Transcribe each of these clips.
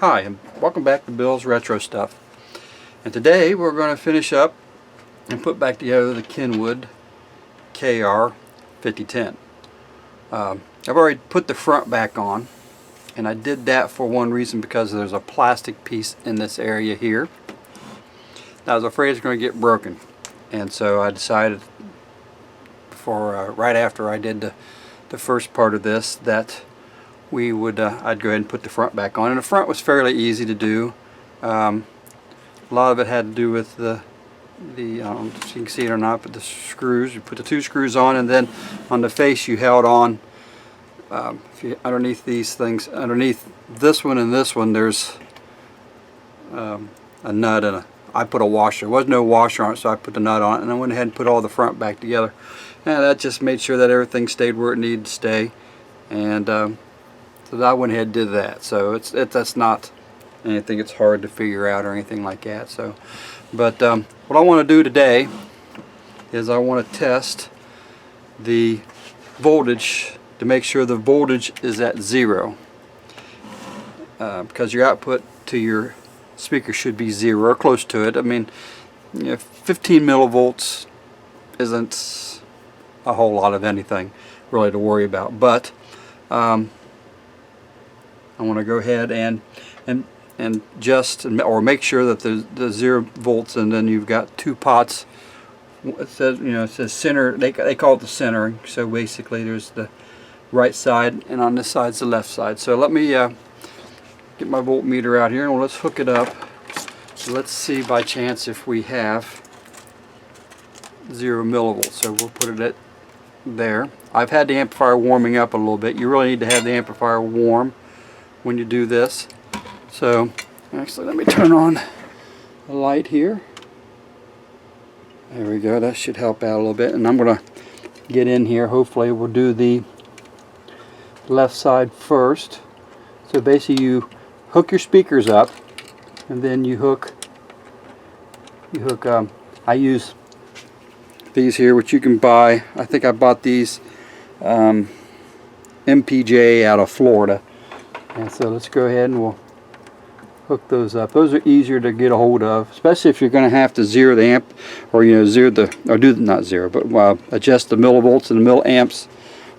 Hi, and welcome back to Bill's Retro Stuff. And today we're going to finish up and put back together the Kenwood KR 5010. I've already put the front back on, and I did that for one reason, because there's a plastic piece in this area here. I was afraid it's going to get broken, and so I decided for right after I did the first part of this that we would I'd go ahead and put the front back on. And the front was fairly easy to do. A lot of it had to do with the I don't know if you can see it or not, but the screws. You put the two screws on, and then on the face you held on underneath these things, underneath this one and this one, there's a nut and I put a washer. There was no washer on it, so I put the nut on it, and I went ahead and put all the front back together. And that just made sure that everything stayed where it needed to stay. And so I went ahead and did that. So that's not anything it's hard to figure out or anything like that. So, but what I want to do today is I want to test the voltage to make sure the voltage is at 0, because your output to your speaker should be 0 or close to it. I mean, 15 millivolts isn't a whole lot of anything really to worry about, but I want to go ahead and just or make sure that the 0 volts, and then you've got two pots. It says, it says center. They call it the centering. So basically, there's the right side, and on this side's the left side. So let me get my voltmeter out here, and let's hook it up. So let's see by chance if we have 0 millivolts. So we'll put it at there. I've had the amplifier warming up a little bit. You really need to have the amplifier warm when you do this. So actually, let me turn on the light here. There we go. That should help out a little bit. And I'm going to get in here. Hopefully we'll do the left side first. So basically you hook your speakers up, and then you hook I use these here, which you can buy. I think I bought these MPJ out of Florida. And so let's go ahead and we'll hook those up. Those are easier to get a hold of, especially if you're going to have to zero the amp, or not zero, but adjust the millivolts and the milliamps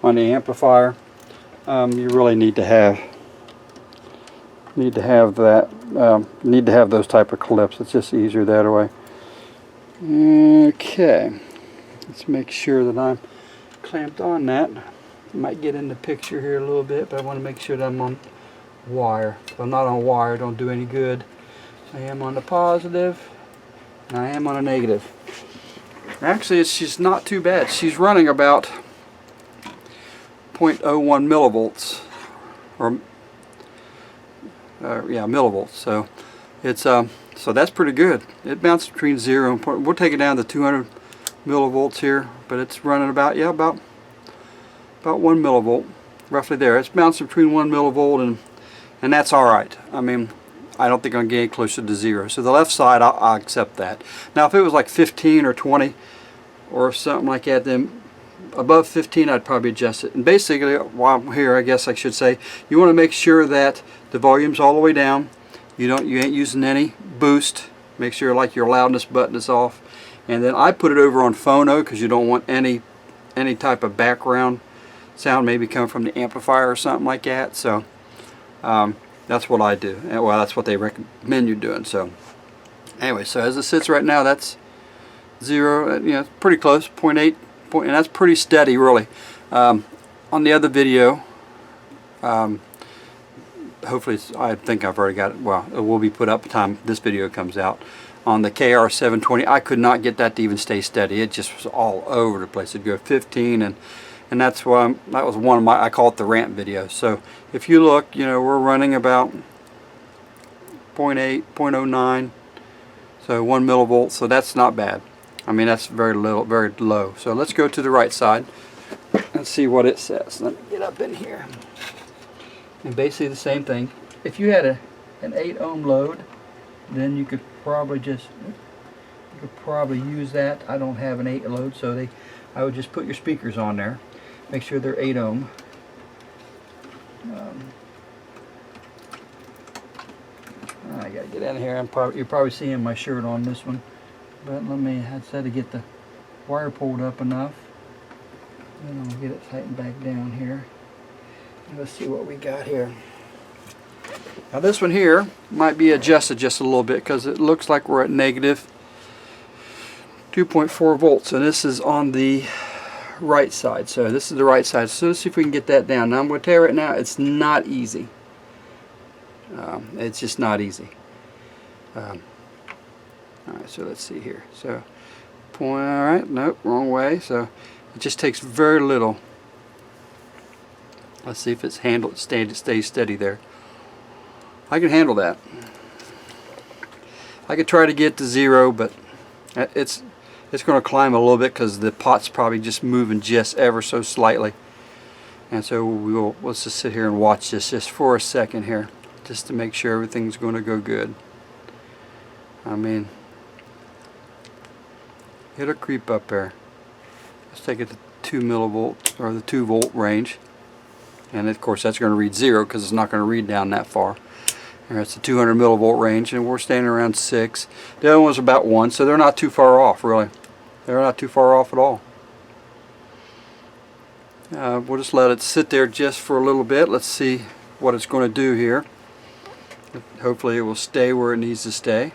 on the amplifier. You really need to have that. Need to have those type of clips. It's just easier that way. Okay, let's make sure that I'm clamped on that. Might get in the picture here a little bit, but I want to make sure that I'm on wire. If I'm not on wire, don't do any good. I am on the positive, and I am on a negative. Actually, she's not too bad. She's running about 0.01 millivolts, or yeah, millivolts. So it's so that's pretty good. It bounces between 0 and we'll take it down to 200 millivolts here, but it's running about 1 millivolt, roughly there. It's bouncing between 1 millivolt and that's alright. I mean, I don't think I'm getting closer to 0. So the left side, I'll accept that. Now if it was like 15 or 20 or something like that, then above 15 I'd probably adjust it. And basically, while I'm here, I guess I should say, you want to make sure that the volume's all the way down. You ain't using any boost. Make sure like your loudness button is off. And then I put it over on phono, because you don't want any type of background sound maybe coming from the amplifier or something like that. So that's what I do. Well, that's what they recommend you doing. So anyway, so as it sits right now, that's 0. It's pretty close, 0.8, and that's pretty steady, really. On the other video, hopefully I think I've already got it. Well, it will be put up by the time this video comes out. On the KR 720, I could not get that to even stay steady. It just was all over the place. It'd go 15, and that's why that was one of my, I call it the rant video. So if you look, we're running about 0.8, 0.09, so 1 millivolt. So that's not bad. I mean, that's very little, very low. So let's go to the right side and see what it says. Let me get up in here. And basically the same thing. If you had an 8 ohm load, then you could probably use that. I don't have an 8 load, so I would just put your speakers on there. Make sure they're 8 ohm. I gotta get in here. You're probably seeing my shirt on this one, but I said to get the wire pulled up enough. Then I'll get it tightened back down here. Let's see what we got here. Now this one here might be adjusted just a little bit because it looks like we're at negative 2.4 volts, and this is on the right side. So this is the right side. So let's see if we can get that down. Now I'm going to tell you right now, it's not easy. It's just not easy. Alright, so let's see here. So point, alright, nope, wrong way. So it just takes very little. Let's see if it's handled, stays steady there. I can handle that. I could try to get to 0, but it's going to climb a little bit because the pot's probably just moving just ever so slightly. And so let's just sit here and watch this just for a second here, just to make sure everything's going to go good. I mean, it'll creep up there. Let's take it to 2 millivolt or the 2 volt range, and of course that's going to read 0 because it's not going to read down that far. Here it's the 200 millivolt range, and we're standing around 6. The other one's about 1, so they're not too far off, really. They're not too far off at all. We'll just let it sit there just for a little bit. Let's see what it's going to do here. Hopefully it will stay where it needs to stay.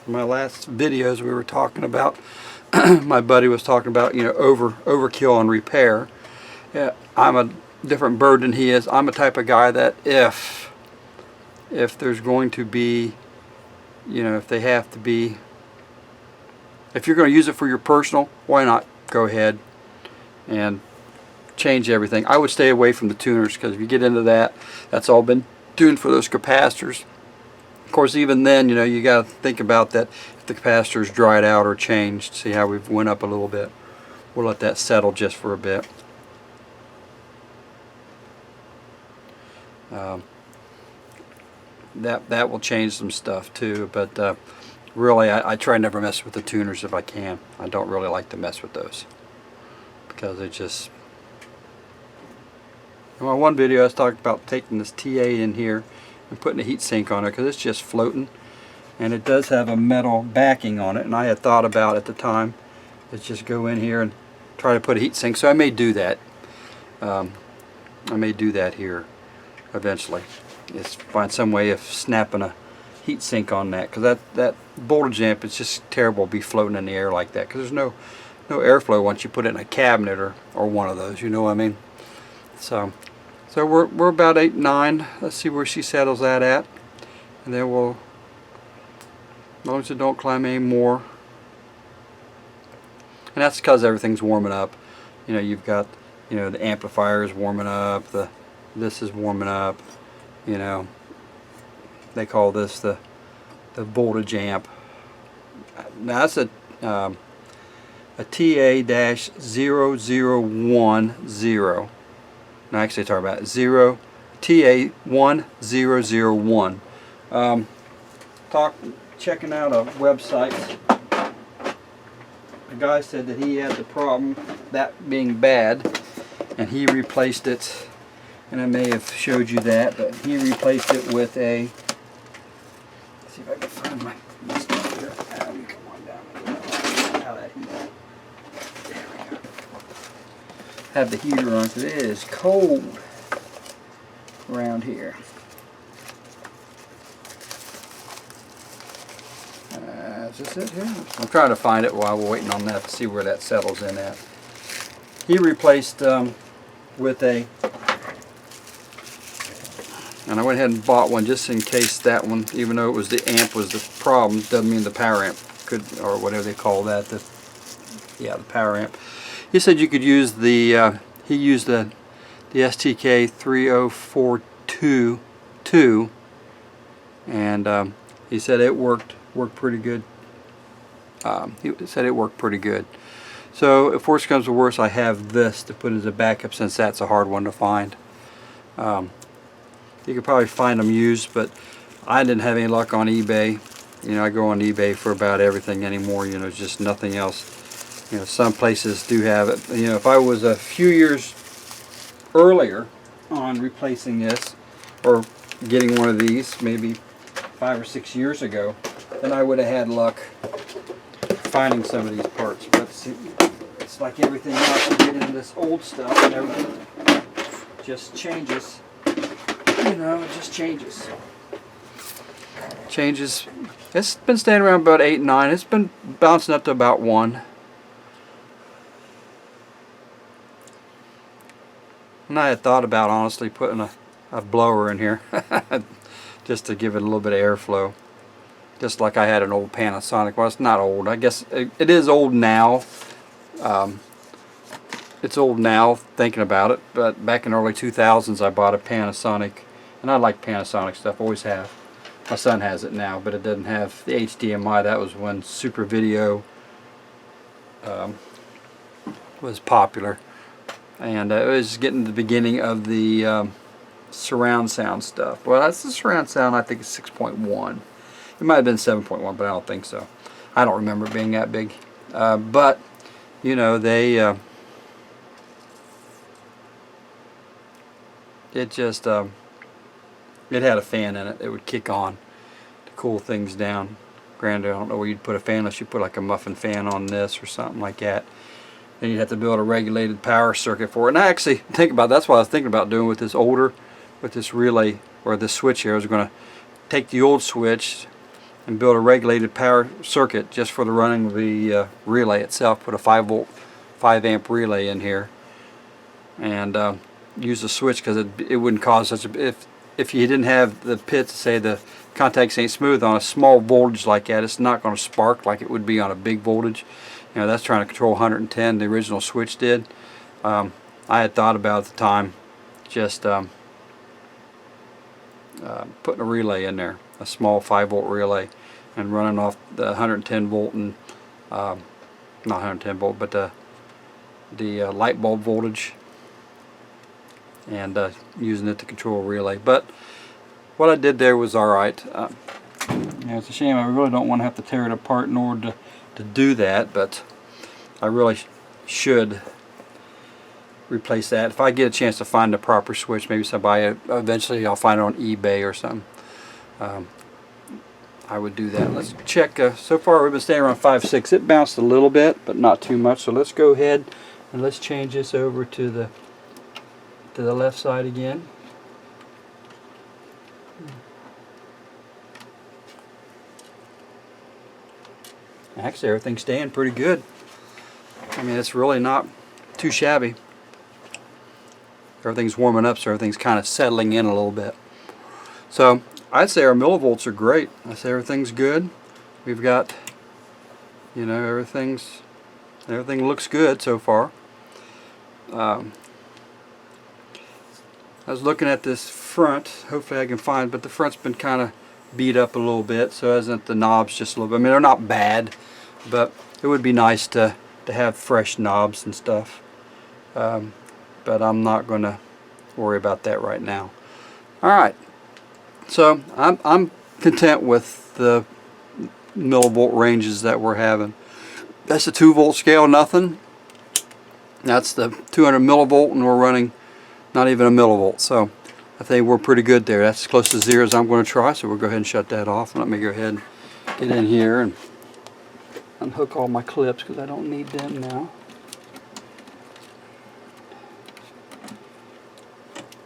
In my last videos we were talking about, my buddy was talking about, you know, overkill on repair. Yeah, I'm a different bird than he is. I'm a type of guy that if there's going to be, you know, if you're going to use it for your personal, why not go ahead and change everything. I would stay away from the tuners, because if you get into that, that's all been tuned for those capacitors. Of course, even then, you know, you got to think about that if the capacitors dried out or changed. See how we've went up a little bit. We'll let that settle just for a bit. That will change some stuff too, but really I try never mess with the tuners if I can. I don't really like to mess with those because it just... In my one video I was talking about taking this TA in here and putting a heat sink on it because it's just floating, and it does have a metal backing on it, and I had thought about at the time, let's just go in here and try to put a heat sink. So I may do that. I may do that here eventually. Just find some way of snapping a heat sink on that, because that voltage amp is just terrible to be floating in the air like that, because there's no airflow once you put it in a cabinet or one of those, you know what I mean. So we're about 8, 9. Let's see where she settles that at, and then we'll, as long as it don't climb any more. And that's because everything's warming up. You know, you've got, you know, the amplifier is warming up, this is warming up, you know. They call this the voltage amp. Now that's a TA-0010. No, actually it's about TA-1001. Checking out a website. The guy said that he had the problem, that being bad, and he replaced it. And I may have showed you that, but he replaced it with a... Let's see if I can find my stuff here. Come on down. How that heat. There we go. Have the heater on because it is cold around here. Is this it here? I'm trying to find it while we're waiting on that to see where that settles in at. He replaced with a... And I went ahead and bought one just in case that one, even though it was the amp was the problem, doesn't mean the power amp could, or whatever they call that, the power amp. He said you could use the, he used the STK 3042, and he said it worked pretty good. He said it worked pretty good. So if worse comes to worse, I have this to put as a backup, since that's a hard one to find. You could probably find them used, but I didn't have any luck on eBay. You know, I go on eBay for about everything anymore. You know, just nothing else. You know, some places do have it. You know, if I was a few years earlier, on replacing this or getting one of these maybe 5 or 6 years ago, then I would have had luck finding some of these parts. But see, it's like everything else, you get into this old stuff and everything just changes. You know, it just changes. Changes. It's been staying around about 8, 9. It's been bouncing up to about 1. And I had thought about honestly putting a blower in here just to give it a little bit of airflow. Just like I had an old Panasonic. Well, it's not old. I guess it is old now. It's old now thinking about it, but back in the early 2000s I bought a Panasonic, and I like Panasonic stuff, always have. My son has it now, but it doesn't have the HDMI. That was when Super Video was popular. And it was getting the beginning of the surround sound stuff. Well, that's the surround sound, I think it's 6.1. It might have been 7.1, but I don't think so. I don't remember it being that big. But, you know, they... it just... it had a fan in it. It would kick on to cool things down. Granted, I don't know where you'd put a fan unless you put like a muffin fan on this or something like that. Then you'd have to build a regulated power circuit for it. And I actually think about, that's what I was thinking about doing with this with this relay or this switch here. I was going to take the old switch and build a regulated power circuit just for the running of the relay itself. Put a 5 amp relay in here and use the switch, because it wouldn't cause such a, if you didn't have the pits, say the contacts ain't smooth on a small voltage like that, it's not going to spark like it would be on a big voltage. You know, that's trying to control 110, the original switch did. I had thought about at the time just putting a relay in there, a small 5-volt relay, and running off the 110 volt and not 110 volt, but the light bulb voltage, and using it to control a relay. But what I did there was alright. Yeah, it's a shame. I really don't want to have to tear it apart in order to do that, but I really should replace that. If I get a chance to find the proper switch, maybe somebody, eventually I'll find it on eBay or something. I would do that. Let's check. So far we've been staying around 5, 6. It bounced a little bit, but not too much. So let's go ahead and let's change this over to the left side again. Actually, everything's staying pretty good. I mean, it's really not too shabby. Everything's warming up, so everything's kind of settling in a little bit. So I'd say our millivolts are great. I say everything's good. We've got, you know, everything looks good so far. I was looking at this front. Hopefully I can find, but the front's been kind of beat up a little bit, so isn't the knobs just a little bit. I mean, they're not bad, but it would be nice to have fresh knobs and stuff. But I'm not going to worry about that right now. Alright, so I'm content with the millivolt ranges that we're having. That's the 2-volt scale, nothing. That's the 200 millivolt, and we're running not even a millivolt. So I think we're pretty good there. That's as close to 0 as I'm going to try, so we'll go ahead and shut that off. Let me go ahead and get in here and unhook all my clips because I don't need them now.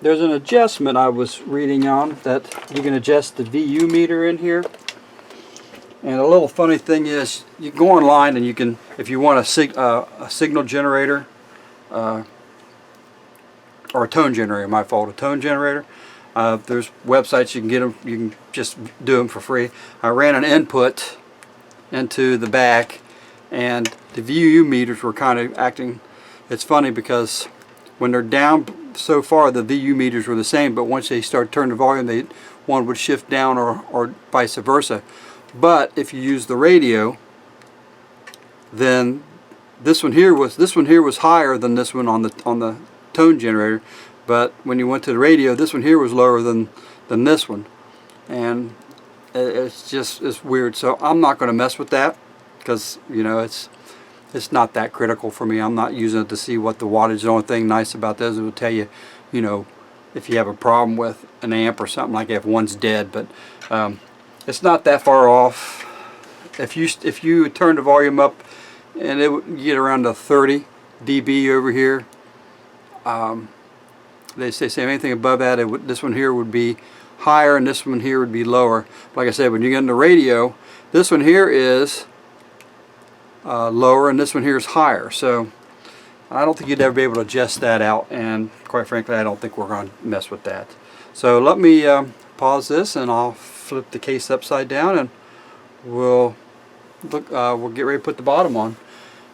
There's an adjustment I was reading on that you can adjust the VU meter in here. And a little funny thing is, you go online and you can, if you want a signal generator, or a tone generator, my fault, a tone generator. There's websites you can get them, you can just do them for free. I ran an input into the back, and the VU meters were kind of acting, it's funny because when they're down so far the VU meters were the same, but once they start turning the volume, one would shift down or vice versa. But if you use the radio, then this one here was higher than this one on the tone generator, but when you went to the radio, this one here was lower than this one, and it's weird. So I'm not going to mess with that because, you know, it's not that critical for me. I'm not using it to see what the wattage. The only thing nice about those, it will tell you, you know, if you have a problem with an amp or something like that, if one's dead. But it's not that far off. If you turn the volume up and it would get around to 30 dB over here, they say anything above that, this one here would be higher and this one here would be lower. Like I said, when you get in the radio, this one here is lower and this one here is higher. So I don't think you'd ever be able to adjust that out, and quite frankly I don't think we're going to mess with that. So let me pause this and I'll flip the case upside down and we'll get ready to put the bottom on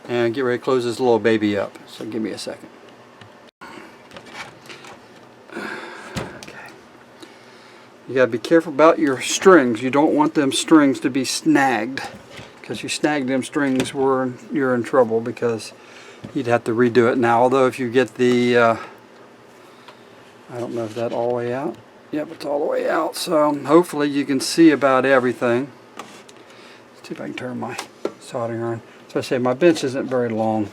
and get ready to close this little baby up. So give me a second. Okay. You got to be careful about your strings. You don't want them strings to be snagged, because you snag them strings, you're in trouble, because you'd have to redo it. Now, although if you get the I don't know if that's all the way out. Yep, it's all the way out. So hopefully you can see about everything. Let's see if I can turn my soldering iron. So I say my bench isn't very long.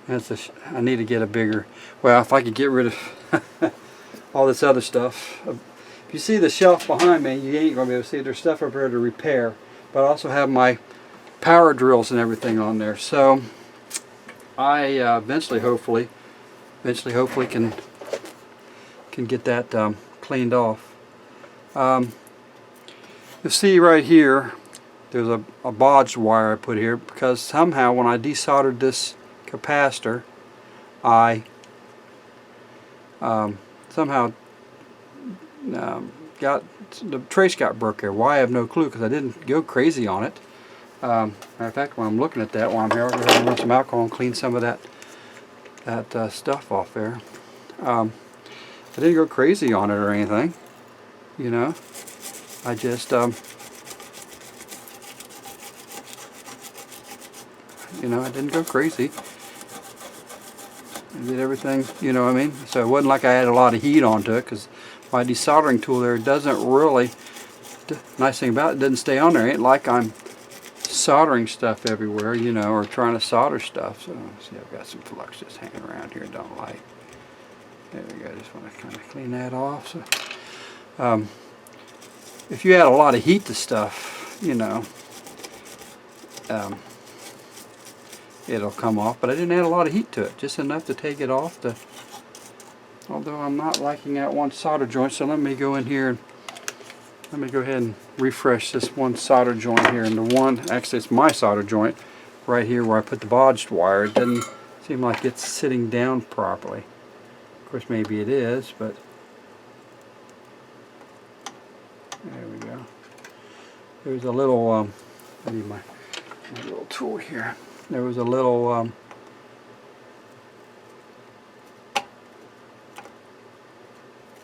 I need to get a bigger. Well, if I could get rid of all this other stuff. If you see the shelf behind me, you ain't going to be able to see there's stuff over there to repair. But I also have my power drills and everything on there. So I eventually hopefully can get that cleaned off. You'll see right here there's a bodged wire I put here, because somehow when I desoldered this capacitor, I somehow got the trace got broke here. Why, I have no clue, because I didn't go crazy on it. Matter of fact, when I'm looking at that while I'm here, I'll go ahead and run some alcohol and clean some of that stuff off there. I didn't go crazy on it or anything, you know. I just you know, I didn't go crazy. I did everything, you know what I mean? So it wasn't like I had a lot of heat onto it, because my desoldering tool there doesn't really, nice thing about it, doesn't stay on there. It ain't like I'm soldering stuff everywhere, you know, or trying to solder stuff. So see, I've got some flux just hanging around here, don't like. There we go. Just want to kind of clean that off. So if you add a lot of heat to stuff, you know, it'll come off. But I didn't add a lot of heat to it, just enough to take it off. Although I'm not liking that one solder joint, so let me go in here and let me go ahead and refresh this one solder joint here. And the one, actually it's my solder joint right here where I put the bodged wire. It doesn't seem like it's sitting down properly. Of course, maybe it is, but there we go. There's a little, I need my little tool here. There was a little, there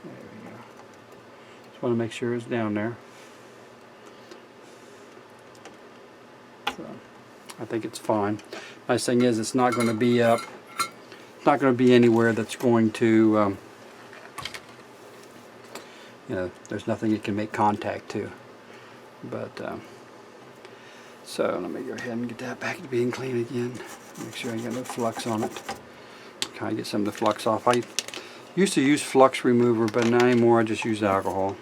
we go. Just want to make sure it's down there. So, I think it's fine. Nice thing is, it's not going to be up. It's not going to be anywhere that's going to, you know, there's nothing you can make contact to. But, so let me go ahead and get that back to being clean again. Make sure I got no flux on it. Kind of get some of the flux off. I used to use flux remover, but not anymore. I just use alcohol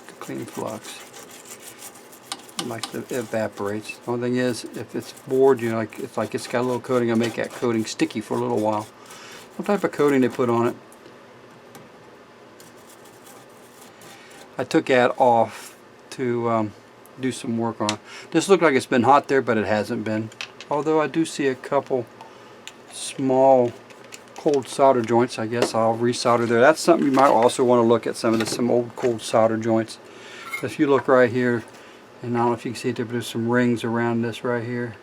to clean flux. Like it evaporates. The only thing is, if it's bored, you know, like it's got a little coating, I make that coating sticky for a little while. What type of coating they put on it? I took that off to do some work on. This looked like it's been hot there, but it hasn't been. Although I do see a couple small cold solder joints. I guess I'll resolder there. That's something you might also want to look at, some old cold solder joints. If you look right here, and I don't know if you can see it there, but there's some rings around this right here.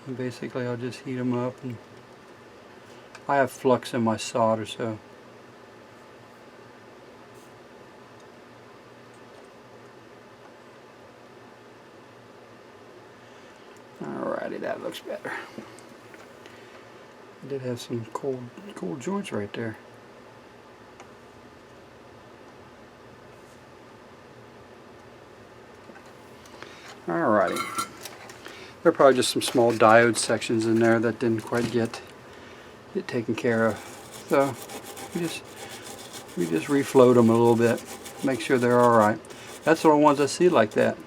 And basically I'll just heat them up, and I have flux in my solder, so alrighty, that looks better. I did have some cold joints right there. Alrighty. There are probably just some small diode sections in there that didn't quite get taken care of. So we just refloat them a little bit, make sure they're all right. That's the only ones I see like that.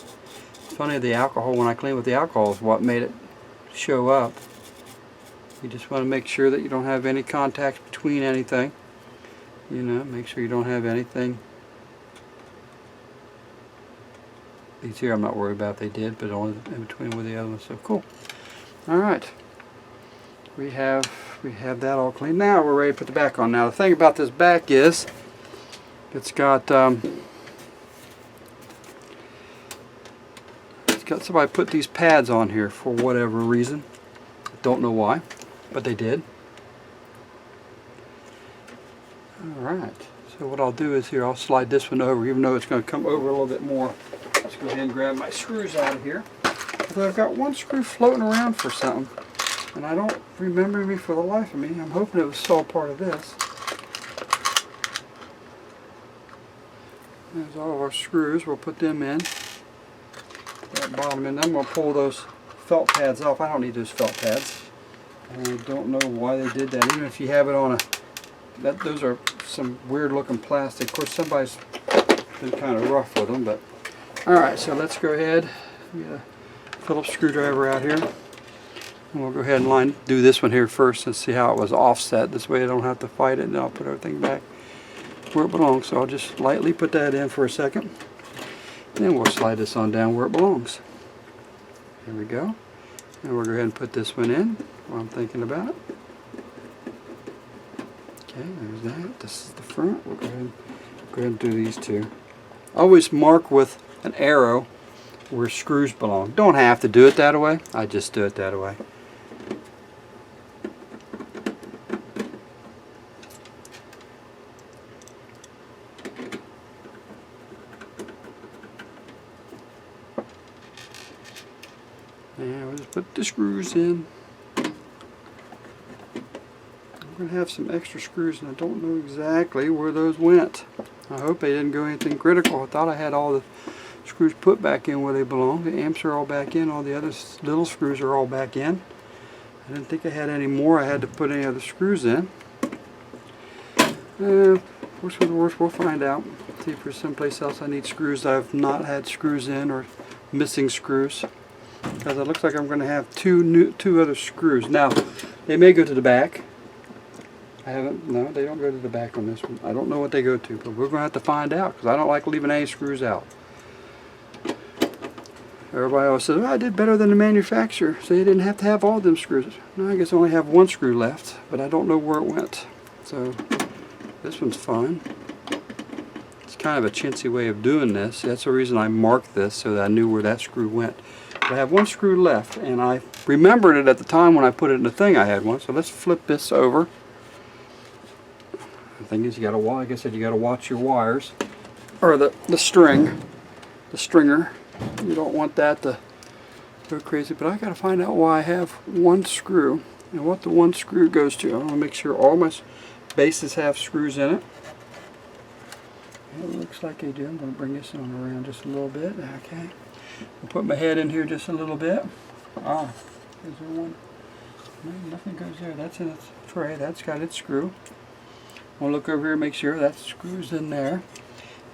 It's funny, the alcohol, when I clean with the alcohol, is what made it show up. You just want to make sure that you don't have any contact between anything. You know, make sure you don't have anything. These here I'm not worried about if they did, but only in between with the other ones. So cool. All right. We have that all clean. Now we're ready to put the back on. Now the thing about this back is it's got somebody put these pads on here for whatever reason. Don't know why, but they did. Alright, so what I'll do is here, I'll slide this one over, even though it's going to come over a little bit more. Let's go ahead and grab my screws out of here. But I've got one screw floating around for something, and I don't remember me for the life of me. I'm hoping it was all part of this. There's all of our screws. We'll put them in. That bottom end. I'm going to pull those felt pads off. I don't need those felt pads. I don't know why they did that. Even if you have it on those are some weird looking plastic. Of course, somebody's been kind of rough with them, but alright, so let's go ahead. Get a Phillips screwdriver out here. And we'll go ahead and do this one here first and see how it was offset. This way I don't have to fight it, and I'll put everything back where it belongs. So I'll just lightly put that in for a second. And then we'll slide this on down where it belongs. There we go. And we'll go ahead and put this one in while I'm thinking about it. Okay, there's that. This is the front. We'll go ahead and do these two. Always mark with an arrow where screws belong. Don't have to do it that way. I just do it that way. And we'll just put the screws in. I'm going to have some extra screws, and I don't know exactly where those went. I hope they didn't go anything critical. I thought I had all the screws put back in where they belong. The amps are all back in. All the other little screws are all back in. I didn't think I had any more I had to put any other screws in. Worst for the worst, we'll find out. See if there's someplace else I need screws I've not had screws in, or missing screws. Because it looks like I'm going to have two other screws. Now, they may go to the back. No, they don't go to the back on this one. I don't know what they go to, but we're going to have to find out, because I don't like leaving any screws out. Everybody always says, well, I did better than the manufacturer, so you didn't have to have all them screws. No, I guess I only have one screw left, but I don't know where it went. So, this one's fine. It's kind of a chintzy way of doing this. That's the reason I marked this, so that I knew where that screw went. But I have one screw left, and I remembered it at the time when I put it in the thing. I had one. So let's flip this over. The thing is, like I said, you got to watch your wires, or the stringer. You don't want that to go crazy. But I got to find out why I have one screw and what the one screw goes to. I want to make sure all my bases have screws in it. It looks like they do. I'm going to bring this on around just a little bit. Okay. I'll put my head in here just a little bit. Ah, is there one? No, nothing goes there. That's in its tray. That's got its screw. I'll look over here and make sure that screw's in there.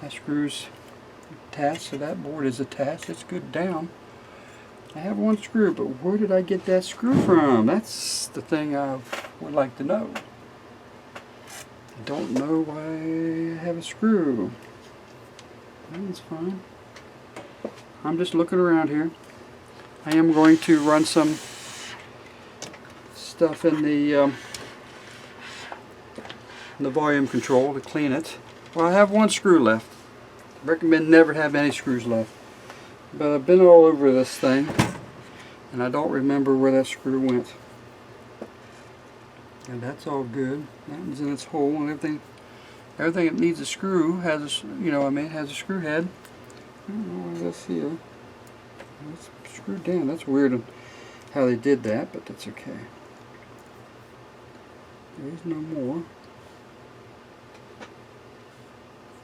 That screw's attached, so that board is attached. It's good down. I have one screw, but where did I get that screw from? That's the thing I would like to know. I don't know why I have a screw. That's fine. I'm just looking around here. I am going to run some stuff in the volume control to clean it. Well, I have one screw left. I recommend never have any screws left. But I've been all over this thing, and I don't remember where that screw went. And that's all good. That one's in its hole, and everything that needs a screw has has a screw head. I don't know why that's here. It's screwed down. That's weird how they did that, but that's okay. There is no more.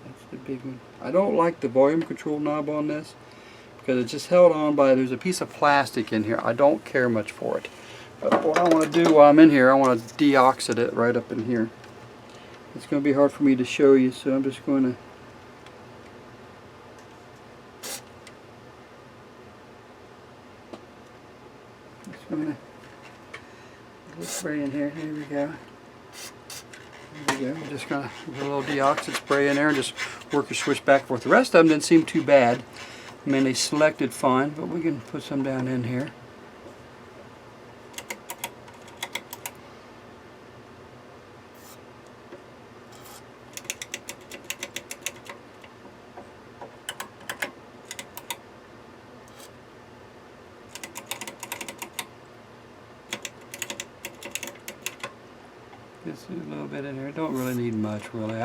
That's the big one. I don't like the volume control knob on this because it's just held on by, there's a piece of plastic in here. I don't care much for it. But what I want to do while I'm in here, I want to deoxidate it right up in here. It's going to be hard for me to show you, so I'm just going to spray in here. Here we go. There we go. We're just going to put a little deoxit spray in there and just work your switch back and forth. The rest of them didn't seem too bad. I mean, they selected fine, but we can put some down in here. Just a little bit in there. Don't really need much, really.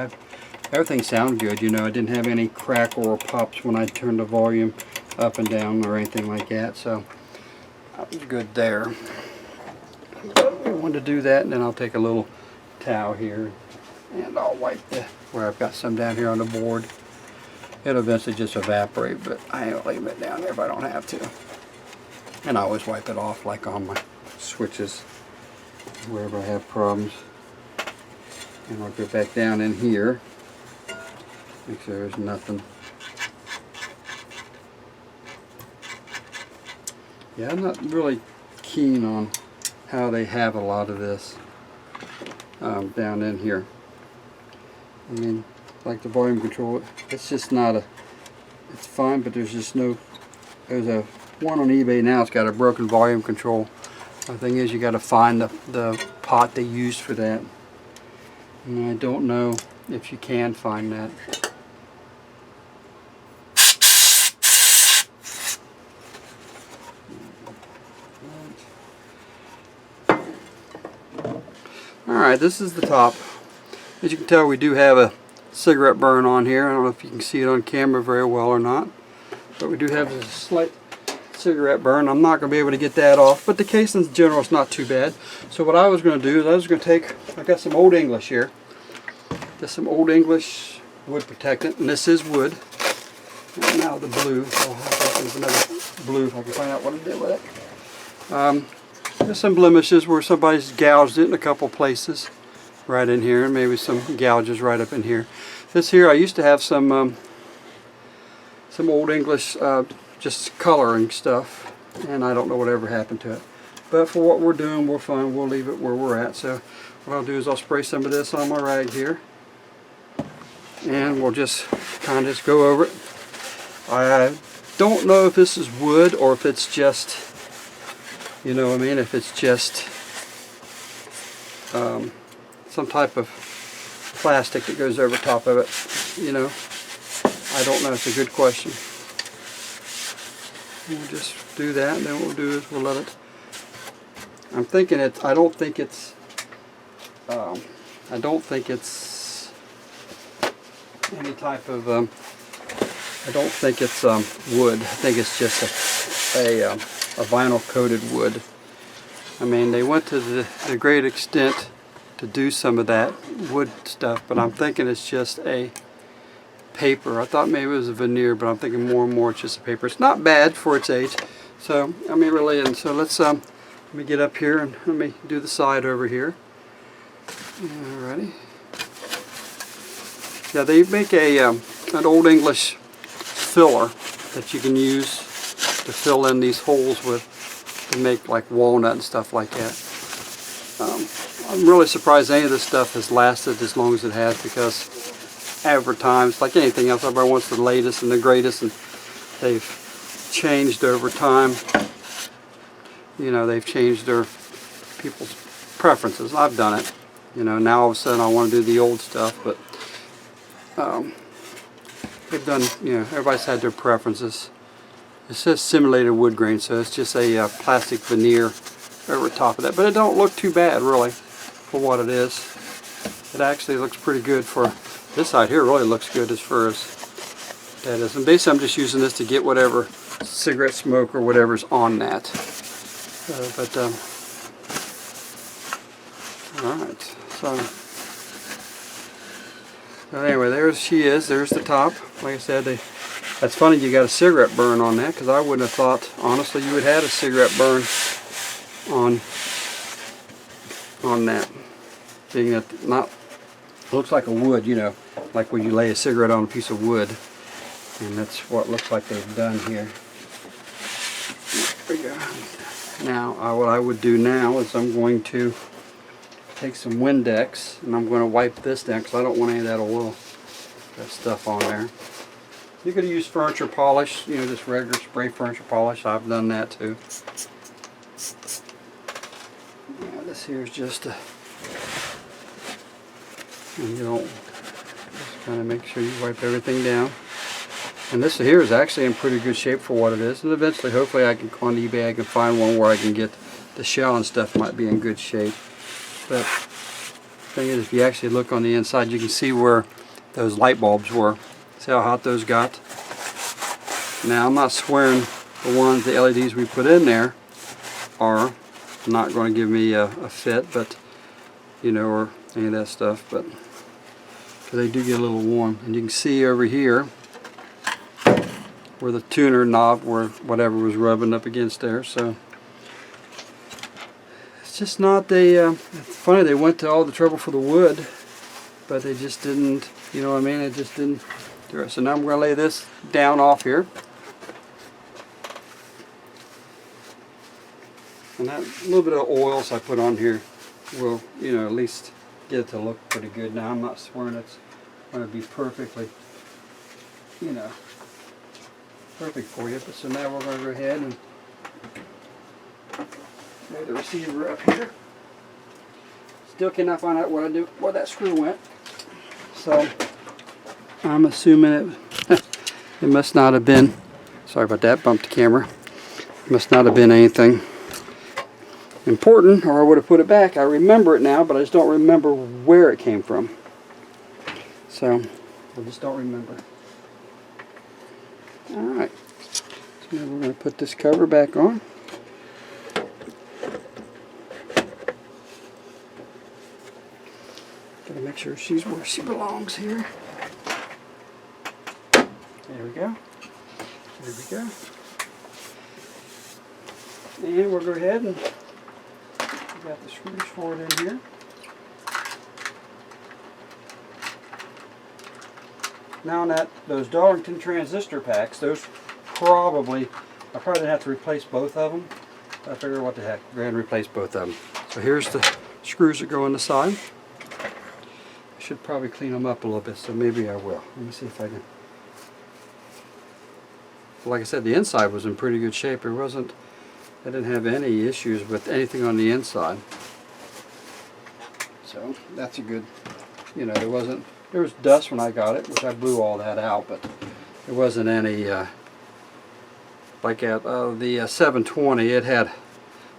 Everything sounded good, you know. I didn't have any crackle or pops when I turned the volume up and down or anything like that, so that was good there. I wanted to do that, and then I'll take a little towel here and I'll wipe where I've got some down here on the board. It'll eventually just evaporate, but I ain't leaving it down there if I don't have to. And I always wipe it off, like on my switches, wherever I have problems. And I'll go back down in here. Make sure there's nothing. Yeah, I'm not really keen on how they have a lot of this down in here. I mean, like the volume control, it's just not a, it's fine, but there's just no, there's a one on eBay now, it's got a broken volume control. The thing is, you got to find the pot they used for that. And I don't know if you can find that. Alright, this is the top. As you can tell, we do have a cigarette burn on here. I don't know if you can see it on camera very well or not, but we do have a slight cigarette burn. I'm not going to be able to get that off, but the case in general is not too bad. So what I was going to do is I was going to take, I got some Old English here. Just some Old English wood protectant, and this is wood. And now the blue. I'll have another blue if I can find out what I did with it. There's some blemishes where somebody's gouged it in a couple places right in here, and maybe some gouges right up in here. This here, I used to have some Old English just coloring stuff, and I don't know whatever happened to it. But for what we're doing, we're fine. We'll leave it where we're at. So what I'll do is I'll spray some of this on my rag here, and we'll just kind of just go over it. I don't know if this is wood or if it's just, you know what I mean, if it's just some type of plastic that goes over top of it, you know. I don't know. It's a good question. We'll just do that, and then what we'll do is we'll let it, I'm thinking it, I don't think it's any type of I don't think it's wood. I think it's just a vinyl coated wood. I mean, they went to the great extent to do some of that wood stuff, but I'm thinking it's just a paper. I thought maybe it was a veneer, but I'm thinking more and more it's just a paper. It's not bad for its age. So I mean, really, and so let's let me get up here and let me do the side over here. Alrighty. Yeah, they make an Old English filler that you can use to fill in these holes with, to make like walnut and stuff like that. I'm really surprised any of this stuff has lasted as long as it has, because over time, it's like anything else, everybody wants the latest and the greatest, and they've changed over time. You know, they've changed their people's preferences. I've done it. You know, now all of a sudden I want to do the old stuff, but they've done, you know, everybody's had their preferences. It says simulated wood grain, so it's just a plastic veneer over top of that, but it don't look too bad really for what it is. It actually looks pretty good for this side here. Really looks good as far as that is. And basically I'm just using this to get whatever cigarette smoke or whatever's on that. Alright, so anyway, there she is. There's the top. Like I said, that's funny you got a cigarette burn on that, because I wouldn't have thought, honestly, you would have had a cigarette burn on that. Being that not It looks like a wood, you know, like when you lay a cigarette on a piece of wood. And that's what it looks like they've done here. There we go. Now, what I would do now is I'm going to take some Windex and I'm going to wipe this down because I don't want any of that oil, that stuff on there. You could use furniture polish, you know, just regular spray furniture polish. I've done that too. Now, this here is just a, and you don't, just kind of make sure you wipe everything down. And this here is actually in pretty good shape for what it is. And eventually, hopefully, I can go on eBay. I can find one where I can get the shell and stuff might be in good shape. But the thing is, if you actually look on the inside, you can see where those light bulbs were. See how hot those got? Now, I'm not swearing the LEDs we put in there are not going to give me a fit, but you know, or any of that stuff. But they do get a little warm, and you can see over here where the tuner knob, where whatever was rubbing up against there. So it's just not it's funny they went to all the trouble for the wood, but they just didn't, you know what I mean, it just didn't do it. So now I'm going to lay this down off here, and that little bit of oils I put on here will, you know, at least get it to look pretty good. Now I'm not swearing it's going to be perfectly, you know, perfect for you. But so now we're going to go ahead and lay the receiver up here. Still cannot find out where that screw went. So I'm assuming it must not have been, sorry about that, bumped the camera. It must not have been anything important, or I would have put it back. I remember it now, but I just don't remember where it came from. So I just don't remember. Alright, so now we're going to put this cover back on. Gotta make sure she's where she belongs here. There we go. There we go. And we'll go ahead and we got the screws for it in here. Now on those Darlington transistor packs, those I probably didn't have to replace both of them. I figured what the heck, go ahead and replace both of them. So here's the screws that go on the side. I should probably clean them up a little bit, so maybe I will. Let me see if I can. Like I said, the inside was in pretty good shape. I didn't have any issues with anything on the inside. So that's a good, you know, there was dust when I got it, which I blew all that out, but there wasn't any, like at the 720, it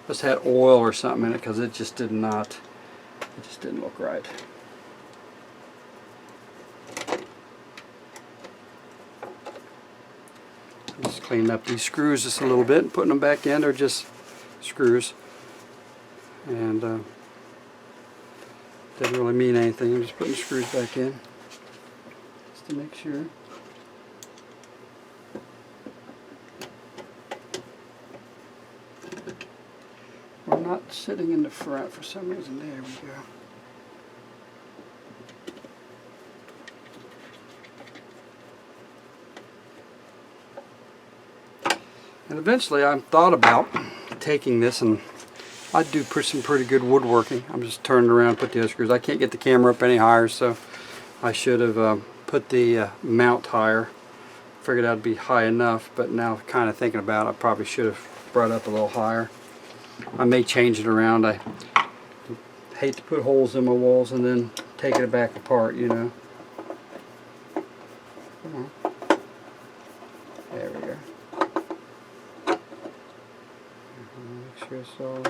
must have had oil or something in it, because it just didn't look right. Just cleaning up these screws just a little bit and putting them back in. They're just screws, and doesn't really mean anything. I'm just putting the screws back in just to make sure. We're not sitting in the front for some reason. There we go. And eventually I thought about taking this, and I do some pretty good woodworking. I'm just turning around and put the other screws. I can't get the camera up any higher, so I should have put the mount higher. Figured that would be high enough, but now kind of thinking about it, I probably should have brought it up a little higher. I may change it around. I hate to put holes in my walls and then take it back apart, you know. Come on. There we go. Make sure it's all.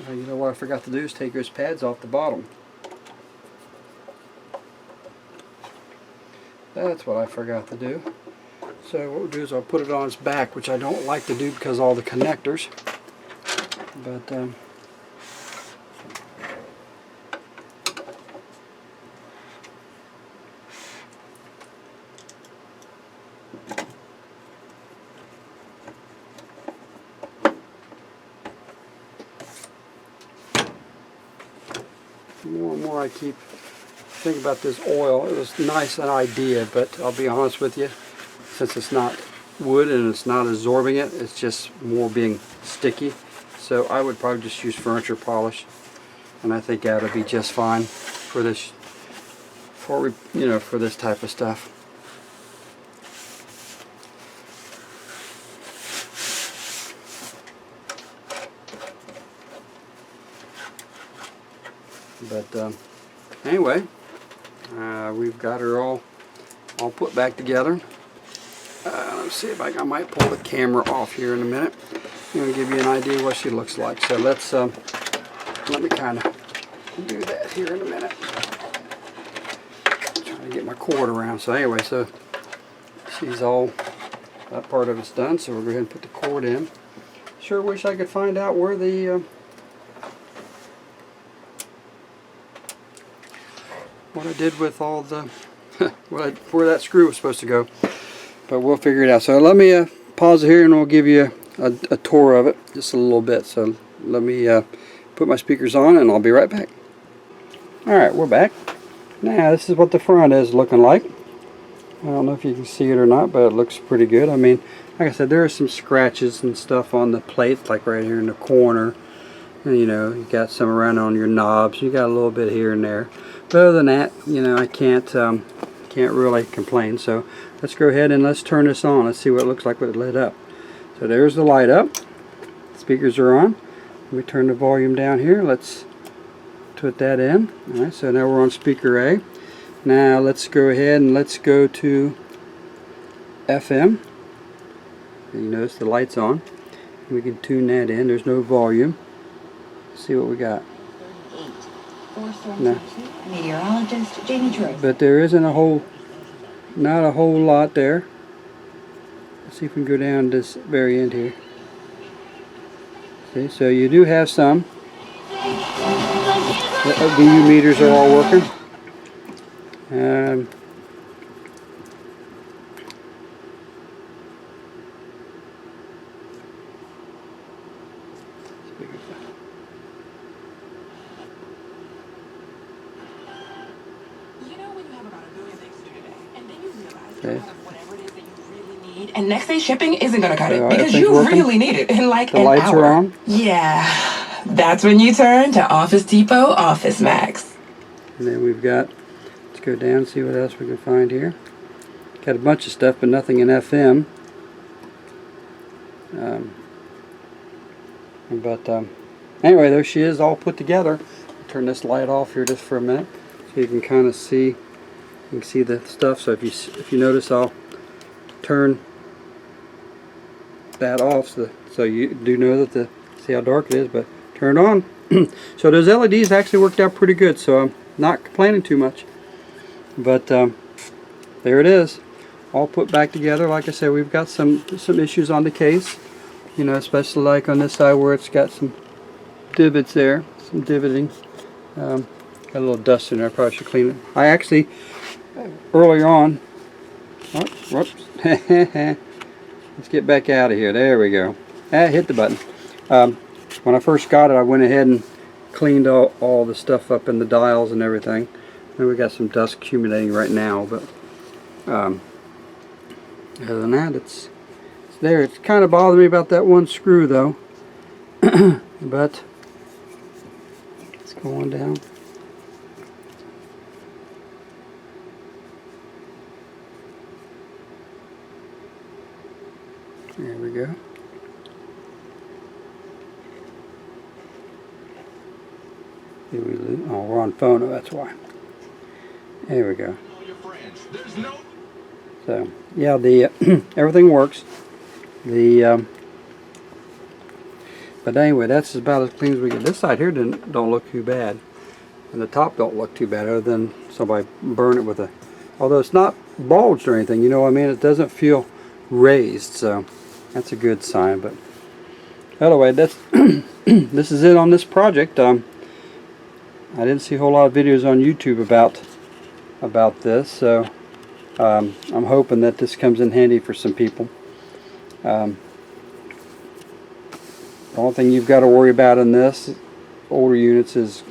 You know what I forgot to do is take those pads off the bottom. That's what I forgot to do. So what we'll do is I'll put it on its back, which I don't like to do because of all the connectors. But more and more I keep thinking about this oil. It was nice an idea, but I'll be honest with you, since it's not wood and it's not absorbing it, it's just more being sticky. So I would probably just use furniture polish, and I think that would be just fine for this, for this type of stuff. But anyway, we've got her all put back together. Let's see if I might pull the camera off here in a minute. I'm going to give you an idea what she looks like. So let me kind of do that here in a minute. Trying to get my cord around. So anyway, so she's all, that part of it's done. So we'll go ahead and put the cord in. Sure wish I could find out where the what I did with all the where that screw was supposed to go, but we'll figure it out. So let me pause it here and we'll give you a tour of it just a little bit. So let me put my speakers on and I'll be right back. Alright, we're back. Now this is what the front is looking like. I don't know if you can see it or not, but it looks pretty good. I mean, like I said, there are some scratches and stuff on the plate, like right here in the corner. And, you know, you got some around on your knobs. You got a little bit here and there. But other than that, you know, I can't really complain. So let's go ahead and let's turn this on. Let's see what it looks like with it lit up. So there's the light up. Speakers are on. Let me turn the volume down here. Let's put that in. All right, so now we're on speaker A. Now let's go ahead and let's go to FM. You notice the light's on. We can tune that in. There's no volume. Let's see what we got. No. Meteorologist Jamie Troy. But there isn't not a whole lot there. Let's see if we can go down this very end here. See, so you do have some. The VU meters are all working. And next day shipping isn't going to cut it because you really need it in like an hour. The lights are on. Yeah, that's when you turn to Office Depot Office Max. And then we've got, let's go down and see what else we can find here. Got a bunch of stuff, but nothing in FM. Anyway, there she is, all put together. Turn this light off here just for a minute, so you can kind of see. You can see the stuff. So if you notice, I'll turn that off so you do know that see how dark it is, but turn it on. So those LEDs actually worked out pretty good, so I'm not complaining too much. But there it is, all put back together. Like I said, we've got some issues on the case, you know, especially like on this side where it's got some divots there, some divoting. Got a little dust in there. I probably should clean it. I actually earlier on, whoops. Let's get back out of here. There we go. Hit the button. When I first got it, I went ahead and cleaned all the stuff up in the dials and everything. And we got some dust accumulating right now, but other than that, it's there. It's kind of bothered me about that one screw though. But let's go on down. There we go. Did we lose? Oh, we're on phono, that's why. There we go. So, yeah, the everything works. But anyway, that's about as clean as we get. This side here don't look too bad, and the top don't look too bad, other than somebody burn it with a. Although it's not bulged or anything, you know what I mean. It doesn't feel raised, so that's a good sign. But anyway, that's this is it on this project. I didn't see a whole lot of videos on YouTube about this, so I'm hoping that this comes in handy for some people. The only thing you've got to worry about in this older units is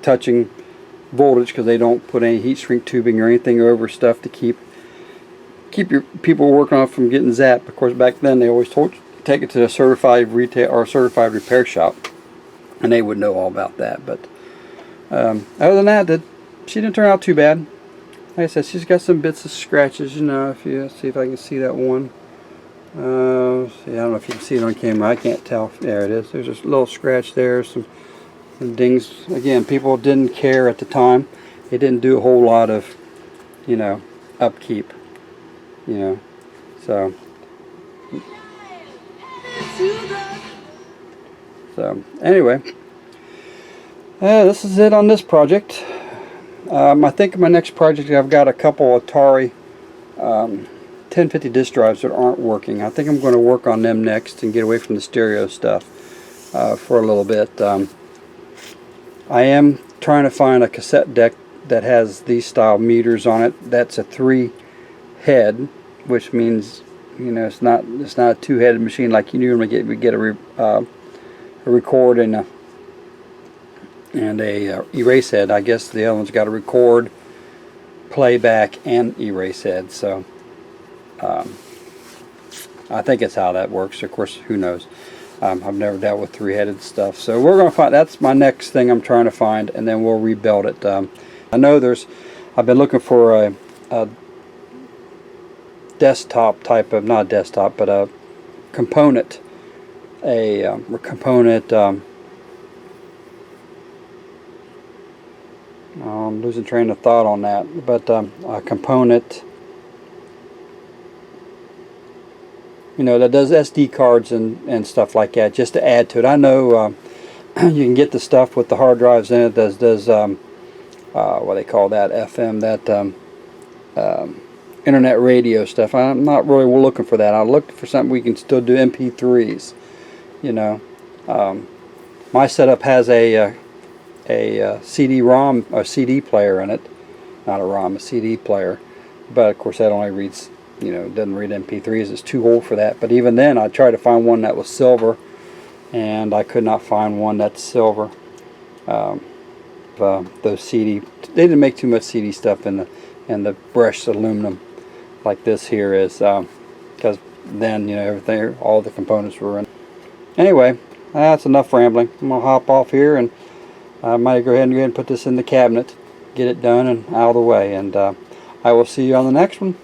touching voltage because they don't put any heat shrink tubing or anything over stuff to keep your people working on from getting zapped. Of course, back then they always told you to take it to a certified retail or certified repair shop, and they would know all about that. But other than that, she didn't turn out too bad. Like I said, she's got some bits of scratches. You know, if you see if I can see that one. See, I don't know if you can see it on camera. I can't tell. There it is. There's a little scratch there. Some dings. Again, people didn't care at the time. They didn't do a whole lot of, you know, upkeep. You know, so anyway, this is it on this project. I think my next project, I've got a couple Atari 1050 disk drives that aren't working. I think I'm going to work on them next and get away from the stereo stuff for a little bit. I am trying to find a cassette deck that has these style meters on it. That's a 3-head, which means, you know, it's not a 2-headed machine like you normally get. We get a record and a erase head. I guess the other one's got a record, playback, and erase head. So I think it's how that works. Of course, who knows? I've never dealt with 3-headed stuff. So we're going to find, that's my next thing I'm trying to find, and then we'll rebuild it. I know I've been looking for a desktop type of, not desktop, but a component, I'm losing train of thought on that, but a component, you know, that does SD cards and stuff like that, just to add to it. I know you can get the stuff with the hard drives in it that does what they call that, FM, that internet radio stuff. I'm not really looking for that. I looked for something we can still do MP3s. You know, my setup has a CD-ROM or CD player in it, not a ROM, a CD player. But of course, that only reads, you know, doesn't read MP3s. It's too old for that. But even then, I tried to find one that was silver, and I could not find one that's silver. Those CD, they didn't make too much CD stuff in the brushed aluminum like this here is, because then, you know, everything, all the components were in. Anyway, that's enough rambling. I'm gonna hop off here, and I might go ahead and put this in the cabinet, get it done and out of the way, and I will see you on the next one.